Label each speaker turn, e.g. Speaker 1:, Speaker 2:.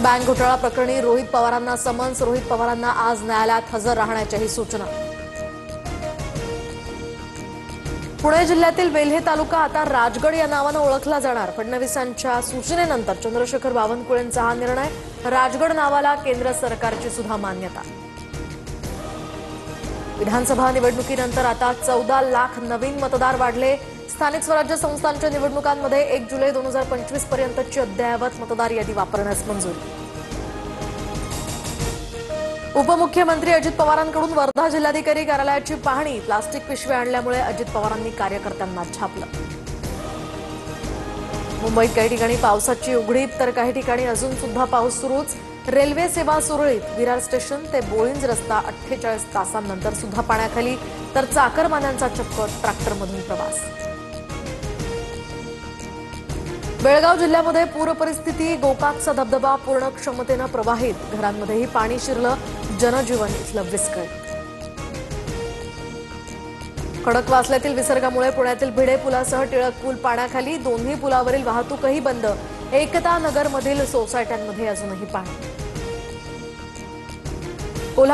Speaker 1: Bank घोटाळा प्रकरणी रोहित पवारांना समन्स। रोहित पवारांना आज न्यायालयात हजर राहण्याच्याही सूचना। पुणे जिल्ह्यातील वेल्हे तालुका आता राजगड या नावानं ओळखला जाणार। फडणवीसांच्या सूचनेनंतर चंद्रशेखर बावनकुळेंचा हा निर्णय। राजगड नावाला केंद्र सरकारची सुद्धा मान्यता। विधानसभा निवडणुकीनंतर आता 14 लाख नवीन मतदार वाढले। स्थानिक स्वराज्य संस्थांच्या निवडणुकांमध्ये 1 जुलै 2025 पर्यंतची अद्ययावत मतदार यादी वापरण्यास मंजुरी। उपमुख्यमंत्री अजित पवारांकडून वर्धा जिल्हाधिकारी कार्यालयाची पाहणी। प्लास्टिक पिशव्या आणल्यामुळे अजित पवारांनी कार्यकर्त्यांना छापलं। मुंबईत काही ठिकाणी पावसाची उघडीप तर काही ठिकाणी अजून सुद्धा पाऊस सुरूच। रेल्वे सेवा सुरळीत। विरार स्टेशन ते बोळिंज रस्ता 48 तासांनंतर सुद्धा पाण्याखाली, तर चाकरमान्यांचा चक्क ट्रॅक्टरमधून प्रवास। बेळगाव जिल्ह्यामध्ये पूरपरिस्थिती। गोकाकचा धबधबा पूर्ण क्षमतेनं प्रवाहित। घरांमध्येही पाणी शिरलं। जनजीवन इथलं विस्कळीत। खडकवासल्यातील विसर्गामुळे पुण्यातील भिडे पुलासह टिळक पूल पाण्याखाली। दोन्ही पुलावरील वाहतूकही बंद। एकता नगरमधील सोसायट्यांमध्ये अजूनही पाणी।